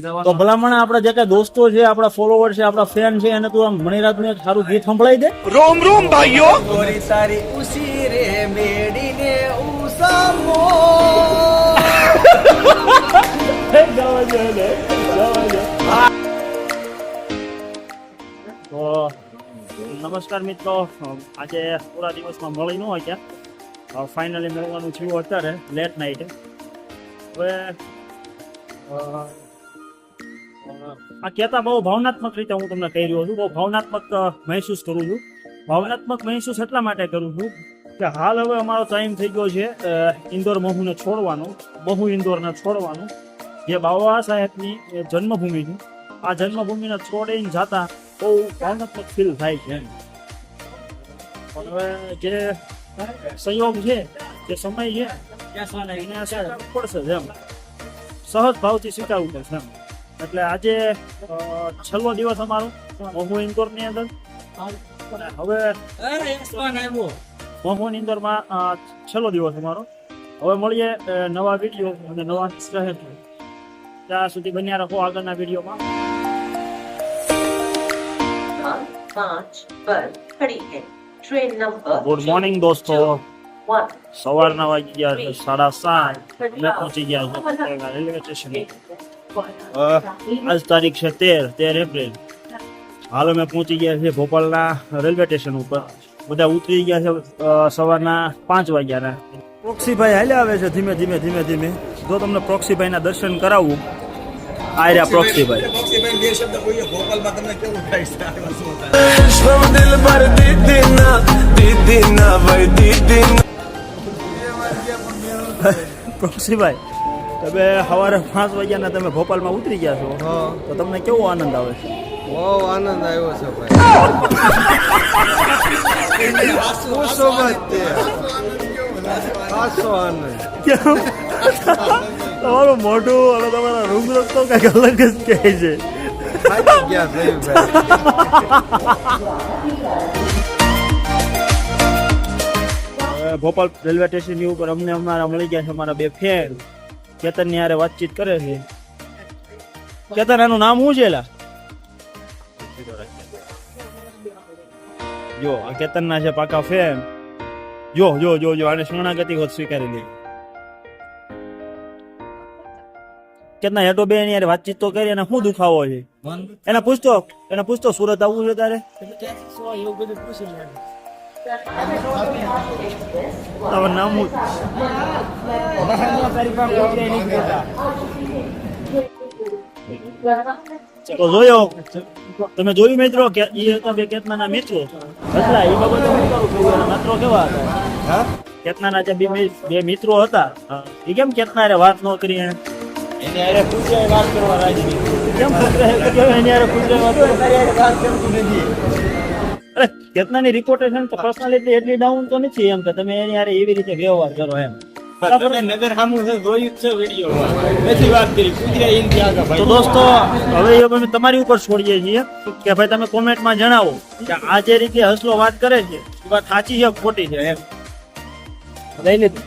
તો ભલામણ આપણા જે કઈ દોસ્તો છે, આપણા ફોલોવર છે, આપણા ફેન છે, એને તું આમ મણિરાતનું એક સારું ગીત સંભળાઈ દે. રોમ રોમ ભાઈઓ. ગોરી તારી ઉસી રે મેડીને ઉસામો. તો નમસ્કાર મિત્રો, આજે પૂરા દિવસમાં મળી ન હોય ત્યાં ફાઇનલી મળવાનું થયું અત્યારે લેટ નાઇટે. હવે આ કહેતા બહુ ભાવનાત્મક રીતે હું તમને કહી રહ્યો છું, બહુ ભાવનાત્મક મહેસૂસ કરું છું. ભાવનાત્મક મહેસૂસ એટલા માટે કરું છું કે હાલ હવે અમારો ટાઈમ થઈ ગયો છે ઇન્દોર મહુને છોડવાનો, મહુ ઇન્દોરને છોડવાનો, જે બાબા સાહેબની જન્મભૂમિ છે. આ જન્મભૂમિને છોડીને જતા બહુ ભાવનાત્મક ફીલ થાય છે. પણ હવે જે સંયોગ છે, જે સમય છે, એને પડશે એમ, સહજ ભાવથી સ્વીકારવું પડશે એમ. એટલે આજે છેલ્લો દિવસ અમારો મહુ ઇન્દોરની અંદર. હવે મહુ ઇન્દોરમાં છેલ્લો દિવસ અમારો. હવે મળીએ નવા વિડીયો અને નવા શહેર. ત્યાં સુધી બન્યા રહો આગળના વિડીયોમાં. 5 पर खड़ी है ट्रेन नंबर. ગુડ મોર્નિંગ દોસ્તો. સવારના વાગી ગયા 7:30. અમે પહોંચી ગયા છે રેલવે સ્ટેશન. આજ તારીખ છે 13 એપ્રિલ. હાલ અમે પહોંચી ગયા છે ભોપાલના રેલવે સ્ટેશન ઉપર. બધા ઉતરી ગયા છે સવારના 5 વાગ્યાના. પ્રોક્સીભાઈ હાલ્યા આવે છે ધીમે ધીમે ધીમે ધીમે. જો તમને પ્રોક્સીભાઈના દર્શન કરાવવું, આ રહ્યા પ્રોક્સીભાઈ. બે શબ્દ બોલીએ ભોપાલમાં તમને કેવું થાય છે? પ્રોક્સીભાઈ, તમે સવારે 5 વાગ્યાના તમે ભોપાલમાં ઉતરી ગયા છો, તો તમને કેવો આનંદ આવે છે? બહુ આનંદ આવ્યો છે ભાઈ. કેમ? તમારું મોઢું અને તમારા રૂમ રસ્તો કઈક અલગ જ કહે છે. ભોપાલ રેલવે સ્ટેશનની ઉપર અમને અમારા મળી ગયા છે અમારા બે ફ્રેન્ડ. કેતન ની હારે વાતચીત કરે છે. કેતન, એનું નામ શું છે? એલા જો આ કેતન ના છે પાકા ફેન. જો જો જો જો આને શરણાગતિ હોત સ્વીકારી લે. કેતના હેઠો બે ની યાર વાતચીત તો કરી. એને શું દુખાવો છે? એને પૂછતો સુરત આવવું છે તારે? નામ તો જોયો તમે? જોયું મિત્રો કે એ હતા બે કેતનાના મિત્રો. એટલે એ બાબતે હું કરું છું, મિત્રો કેવા હતા? કેતનાના જે બે મિત્રો હતા, એ કેમ કેતના હારે વાત ન કરી? એની હારે પૂછ્યા વાત કરવા રાજી કેમ? એની હારે પૂછ્યા વાત કરતું નથી. અરે કેતનાની રિપોર્ટેશન તો પર્સનાલિટી એટલી ડાઉન તો નથી એમ કે તમે એની હારે એવી રીતે વ્યવહાર કરો એમ. નજર સામું છે, જોયું છે વિડીયોમાં, નથી વાત કરી. તો દોસ્તો, હવે અમે તમારી ઉપર છોડીએ છીએ કે ભાઈ તમે કોમેન્ટમાં જણાવો કે આ જે રીતે હસલો વાત કરે છે એ વાત સાચી છે ખોટી છે એમ. લઈ લીધું.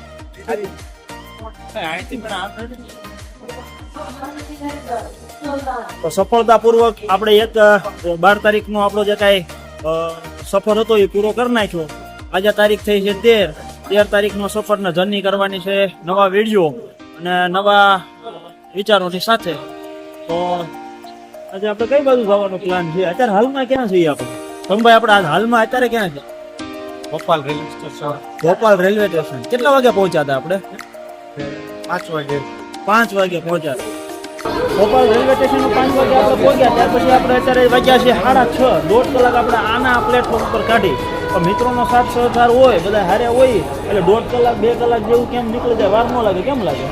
તો સફળતાપૂર્વક આપણે એક 12 તારીખનો આપણો જે કાંઈ સફર હતો એ પૂરો કરી નાખ્યો. આજે તારીખ થઈ છે 13 તારીખનો સફરને જર્ની કરવાની છે નવા વિડીયો અને નવા વિચારોની સાથે. તો આજે આપણે કઈ બાજુ જવાનો પ્લાન છે? અત્યારે હાલમાં ક્યાં છીએ આપણે? સંભાઈ, આપણે હાલમાં અત્યારે ક્યાં છે? Bhopal railway station. Bhopal railway station. કેટલા વાગે પહોંચ્યા હતા આપણે? 5 વાગે. 5 વાગે પહોંચ્યા. ભોપાલ રેલવે સ્ટેશન 5 વાગે આપણે પહોંચ્યા. ત્યાર પછી આપણે અત્યારે વાગ્યા છે 6:30. 1.5 કલાક આપણે આના પ્લેટફોર્મ પર કાઢી. મિત્રોનો સાથ સહકાર હોય, બધા હારે હોય એટલે 1.5 કલાક 2 કલાક જેવું કેમ નીકળી જાય, વાર ન લાગે? કેમ લાગે?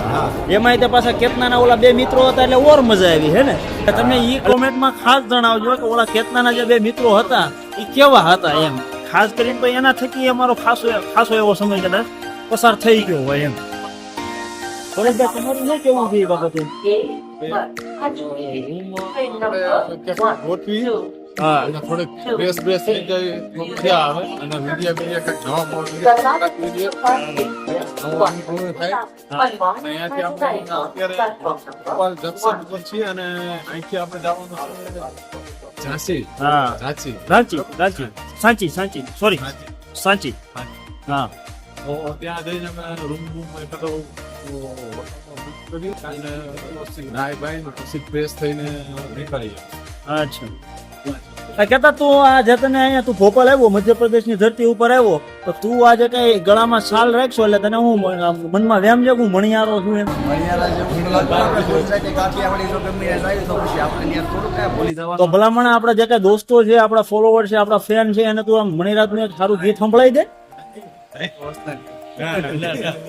એમાં તે પાછા કેતનાના ઓલા બે મિત્રો હતા એટલે ઓર મજા આવી હે ને. તમે ઈ કોમેન્ટમાં ખાસ જણાવજો કે ઓલા કેતનાના જે બે મિત્રો હતા એ કેવા હતા એમ. ખાસ કરીને તો એના થકી અમારો ખાસો એવો સમય કદાચ પસાર થઈ ગયો હોય એમ. પરેશભાઈ, તમારું શું કેવું છે એ બાબતે? ट्रेन नंबर 1 2 હા અને થોડીક બેસ થઈ જાય તો મજા આવે અને વિડીયો કંઈક નવા અહીંયાથી આપણે અત્યારે ભોપાલ જંકશન ઉપર છીએ અને અહીંથી આપણે જવાનું છે ઝાંસી હા ઝાંસી સાંચી સોરી સાંચી હા તો ત્યાં જઈને અમે રૂમ એકાદો કરી અને નાઈ બાઈ પછી ફ્રેશ થઈને નીકળીએ. અચ્છા કેતા તું આ જે તને અહીંયા તું ભોપાલ આવ્યો મધ્યપ્રદેશની ધરતી ઉપર આવ્યો તો તું આજે કઈ ગળામાં શાલ રાખશો એટલે તને હું મનમાં વેમ છે હું મણિયારો છું એમ મણિયારા જેવું આપણે સોસાયટી કાકી આપણી જો ગમે ત્યાં જાય તો પછી આપણે ત્યાં થોડું કાંઈ ભૂલી તો જવાનું. ભલામણ આપણા જે કઈ દોસ્તો છે આપણા ફોલોવર છે આપણા ફેન છે એને તું આમ મણિરાતનું એક સારું ગીત સંભળાઈ દે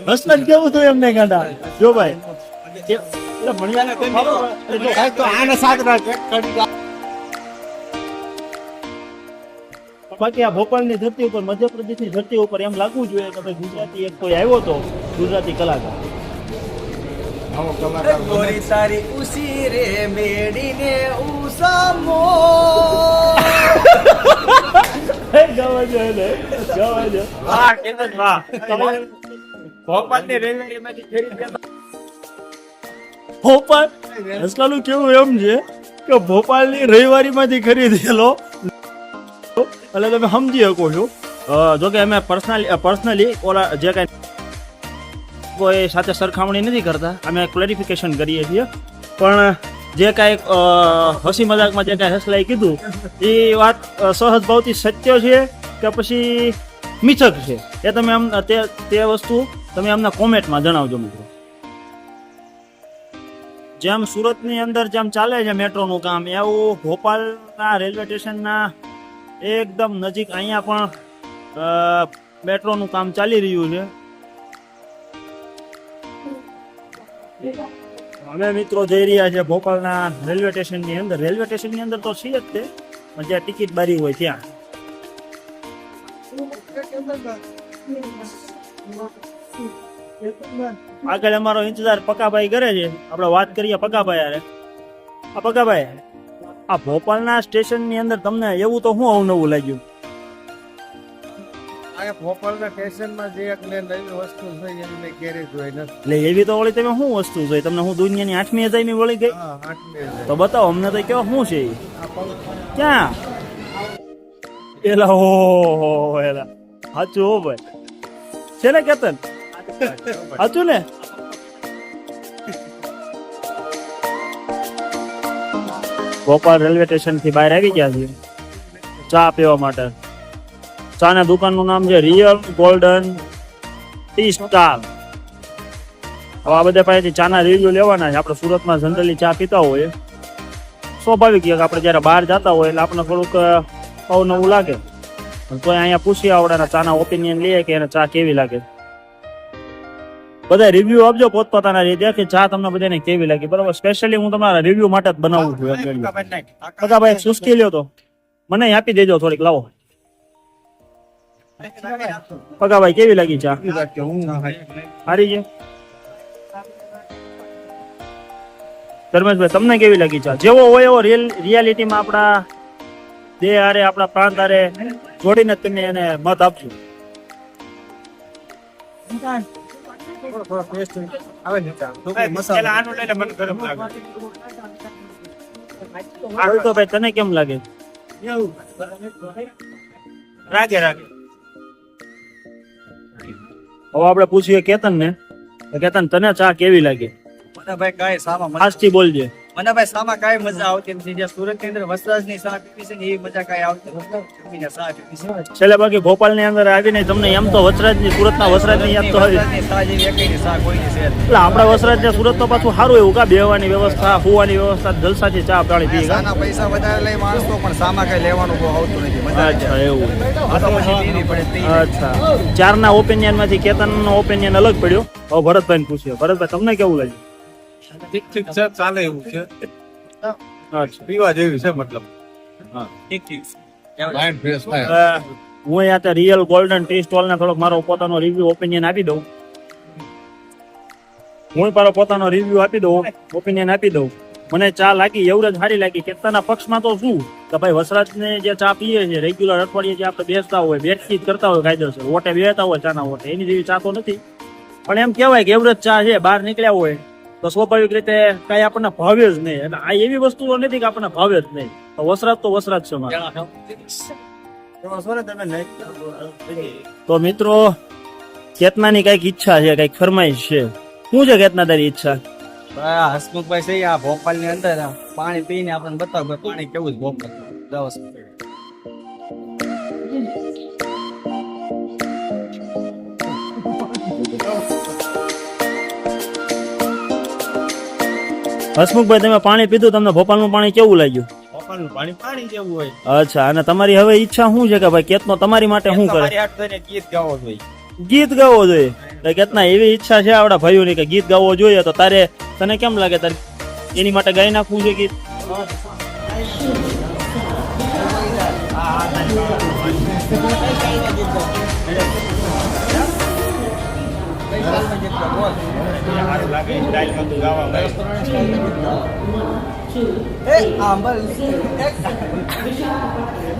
હસન કેવું તું એમને ગાંડા જો ભાઈ એટલે મણિયારા તો આને સાથ રાખે બાકી આ ભોપાલની ધરતી ઉપર મધ્યપ્રદેશની ધરતી ઉપર એમ લાગવું જોઈએ કે ભાઈ ગુજરાતી એક કોઈ આવ્યો તો ગુજરાતી કલાકાર આવો કલાકાર ગોરી તારી ઉસી રે મેડીને ઉસામો ગાવા જોઈએ હા કેતન વાહ તમારે ભોપાલની રેલવેમાંથી ફેરી ભોપાલ હસકાનું કેવું એમ છે કે ભોપાલની રવિવારીમાંથી ખરીદેલો એટલે તમે સમજી શકો છો જો કે અમે પર્સનલી ઓલા જે કાંઈ કોઈ સાથે સરખામણી નથી કરતા અમે ક્લેરિફિકેશન કરીએ છીએ પણ જે કાંઈ હસી મજાકમાં જે કાંઈ હસલાઈ કીધું એ વાત સહજ ભાવથી સત્ય છે કે પછી મિથક છે એ તમે આમ તે વસ્તુ તમે અમને કોમેન્ટમાં જણાવજો મિત્રો. જેમ સુરતની અંદર જેમ ચાલે છે મેટ્રોનું કામ એવું ભોપાલના રેલવે સ્ટેશનના એકદમ નજીક અહીંયા પણ મેટ્રોનું કામ ચાલી રહ્યું છે. અમે મિત્રો જઈ રહ્યા છે ભોપાલના રેલવે સ્ટેશનની અંદર. રેલવે સ્ટેશનની અંદર તો છે જ તે પણ જ્યાં ટિકિટ બારી હોય ત્યાં. આગળ અમારો ઇંતજાર પકાભાઈ કરે છે. આપણે વાત કરીએ પકાભાઈ હારે. આ પકાભાઈ આ ભોપાલના સ્ટેશનની અંદર તમને એવું તો શું અવનવું લાગ્યું? આ ભોપાલના સ્ટેશનમાં જે એક નવી વસ્તુ થઈ એની મેં ઘેરે જોઈ નથી. એટલે એવી તો વળી તમે શું વસ્તુ જોઈ? તમને હું દુનિયાની 8મી અજાયમી વળી ગઈ? હા આટલે તો બતાવો અમને તો કયો શું છે ઈ? ક્યાં એલા ઓહો એલા સાચું હો ભાઈ છે ને કેતન? સાચું ને? ભોપાલ રેલવે સ્ટેશન થી બહાર આવી ગયા છીએ ચા પીવા માટે. ચા ના દુકાનનું નામ છે રિયલ ગોલ્ડન ટી સ્ટાલ. હવે આ બધા પાસેથી ચાના રિવ્યુ લેવાના છે. આપણે સુરતમાં જનરલી ચા પીતા હોઈએ, સ્વાભાવિક છે કે આપણે જયારે બહાર જતા હોય એટલે આપણને થોડુંક અવનવું લાગે, પણ તોય અહીંયા પૂછી આવડાના ચાના ઓપિનિયન લઈએ કે એને ચા કેવી લાગે. બધા રિવ્યુ આપજો પોતપોતાના રીતે કે ચા તમને બધાને કેવી લાગી. બરોબર, સ્પેશિયલી હું તમારા રિવ્યુ માટે જ બનાવું છું. બધા ભાઈ સુસ્કી લ્યો તો મને આપી દેજો થોડીક. લાવો પગાભાઈ કેવી લાગી ચા? સારી છે. ધર્મેશભાઈ તમને કેવી લાગી ચા? જેવો હોય એવો રિયાલિટીમાં આપણા દેહ હારે આપણા પ્રાંત હારે જોડીને તમે એને મત આપજો. તો ભાઈ તને કેમ લાગે? રાગે હવે આપણે પૂછીએ કેતન ને. કેતન તને ચા કેવી લાગે? મને ભાઈ કાંઈ સામાં મજા આજથી બોલજે. મને ભાઈ સામાં કાંઈ મજા આવતી નથી. જ્યાં સુરતની અંદર વસરાજની સા પીવી છે ને એવી મજા કાંઈ આવતી નથી. જમીને સા પીવી છે. છેલ્લે બાકી ભોપાલની અંદર આવીને તમને એમ તો વસરાજની સુરતના વસરાજની યાદ તો આવી. વસરાજની સા જેવી એકેયની સા કોઈની છે જ નહીં. એટલે આપણા વસરાજ ને સુરત તો પાછું સારું એવું કા બેહવાની વ્યવસ્થા, સુવાની વ્યવસ્થા, જલસાથી ચા પાણી પી. સાના પૈસા વધારે લઈ માણસો પણ સામાં કાંઈ લેવાનું બહુ આવતું નથી. મજા જ અચ્છા એવું. આ તો પછી પીવી પડે તે. અચ્છા, ચારના ઓપિનિયન માંથી કેતનનો ઓપિનિયન અલગ પડ્યો. હવે ભરતભાઈ પૂછ્યો. ભરતભાઈ તમને કેવું લાગ્યું? ઠીક ઠીક છે, ચાલે એવું છે, અચ્છા, પીવા જેવી છે. મતલબ ઠીક ઠીક. માઇન્ડ ફ્રેશ થાય. હું અહીંયા રિયલ ગોલ્ડન ટી સ્ટોલ ને થોડોક મારો પોતાનો રિવ્યુ ઓપિનિયન આપી દઉં. હું મારો પોતાનો રિવ્યુ આપી દઉં, ઓપિનિયન આપી દઉં. મને ચા લાગી એવરેજ સારી લાગી. કેતનના પક્ષમાં તો શું કે ભાઈ વસરાજને જે ચા પીએ છે રેગ્યુલર અઠવાડિયે જે આપણે બેસતા હોય બેઠકી જ કરતા હોય કાયદેસર ઓટે બેસતા હોય ચાના ઓટે એની જેવી ચા તો નથી. પણ એમ કહેવાય કે એવરેજ ચા છે બહાર નીકળ્યા હોય તો સ્વાભાવિક રીતે કઈ આપણને ભાવે જ નહીં. એટલે આ એવી વસ્તુઓ નથી કે આપણને ભાવે જ નહીં. તો વસરાજ છે મારે. તો મિત્રો કેતનાની કઈક ઈચ્છા છે કઈક ફરમાઈશ છે. શું છે કેતના તારી ઈચ્છા? હસમુખભાઈ છે આ ભોપાલ ની અંદર પાણી પીને આપણને બતાવો કે પાણી કેવું છે ભોપાલ. હસમુખભાઈ તમે પાણી પીધું તમને ભોપાલનું પાણી કેવું લાગ્યું? ભોપાલનું પાણી પાણી જેવું હોય. અચ્છા અને તમારી હવે ઈચ્છા શું છે કે ભાઈ કેતનો તમારી માટે શું કરે? મારી હાથ થઈને ગીત ગાવો જોઈએ. ગીત ગાવો જોઈએ. તો કેતના એવી ઈચ્છા છે આપણા ભાઈઓની કે ગીત ગાવો જોઈએ તો તારે તને કેમ લાગે તારે એની માટે ગાઈ નાખવું છે ગીત?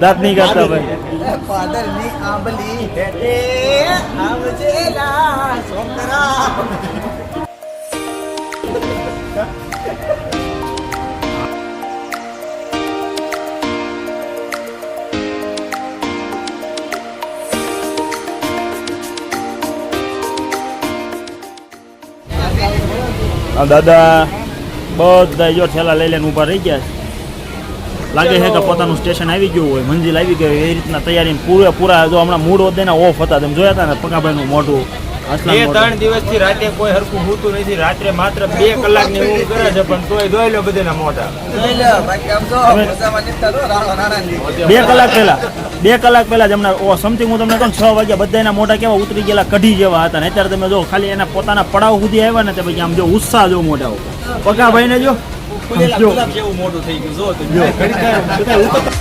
દાંત નહીં કાઢતા ભાઈ. પાદરની આંબલી હેઠે આવજેલા છોકરા. આ દાદા બધા જો ઠેલા લઈ લઈને ઉભા રહી ગયા છે. લાગે છે કે પોતાનું સ્ટેશન આવી ગયું હોય મંજિલ આવી ગયું હોય એ રીતના તૈયારી પૂરા જો હમણાં મૂળ ઓદેના ઓફ હતા તમે જોયા હતા ને પકાભાઈ નું મોઢું. બે 3 દિવસથી રાતે કોઈ હરખું હોતું નથી. રાત્રે માત્ર 2 કલાકની ઊંઘ કરે છે પણ તોય દોઈ લો બધાના મોઢા. બે કલાક પહેલા જ હમણાં સમથિંગ હું તમને કહું 6 વાગ્યા બધાના મોઢા કેવા ઉતરી ગયેલા કઢી જેવા હતા ને અત્યારે તમે જો ખાલી એના પોતાના પડાવ સુધી આવ્યા ને તો પછી આમ જો ઉત્સાહ જો મોઢા પકાભાઈ ને જો ગુલાબ જેવું મોટું થઈ ગયું જો તો.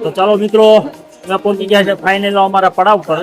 તો ચાલો મિત્રો અમે પહોંચી ગયા છે ફાઇનલ અમારા પડાવ પર.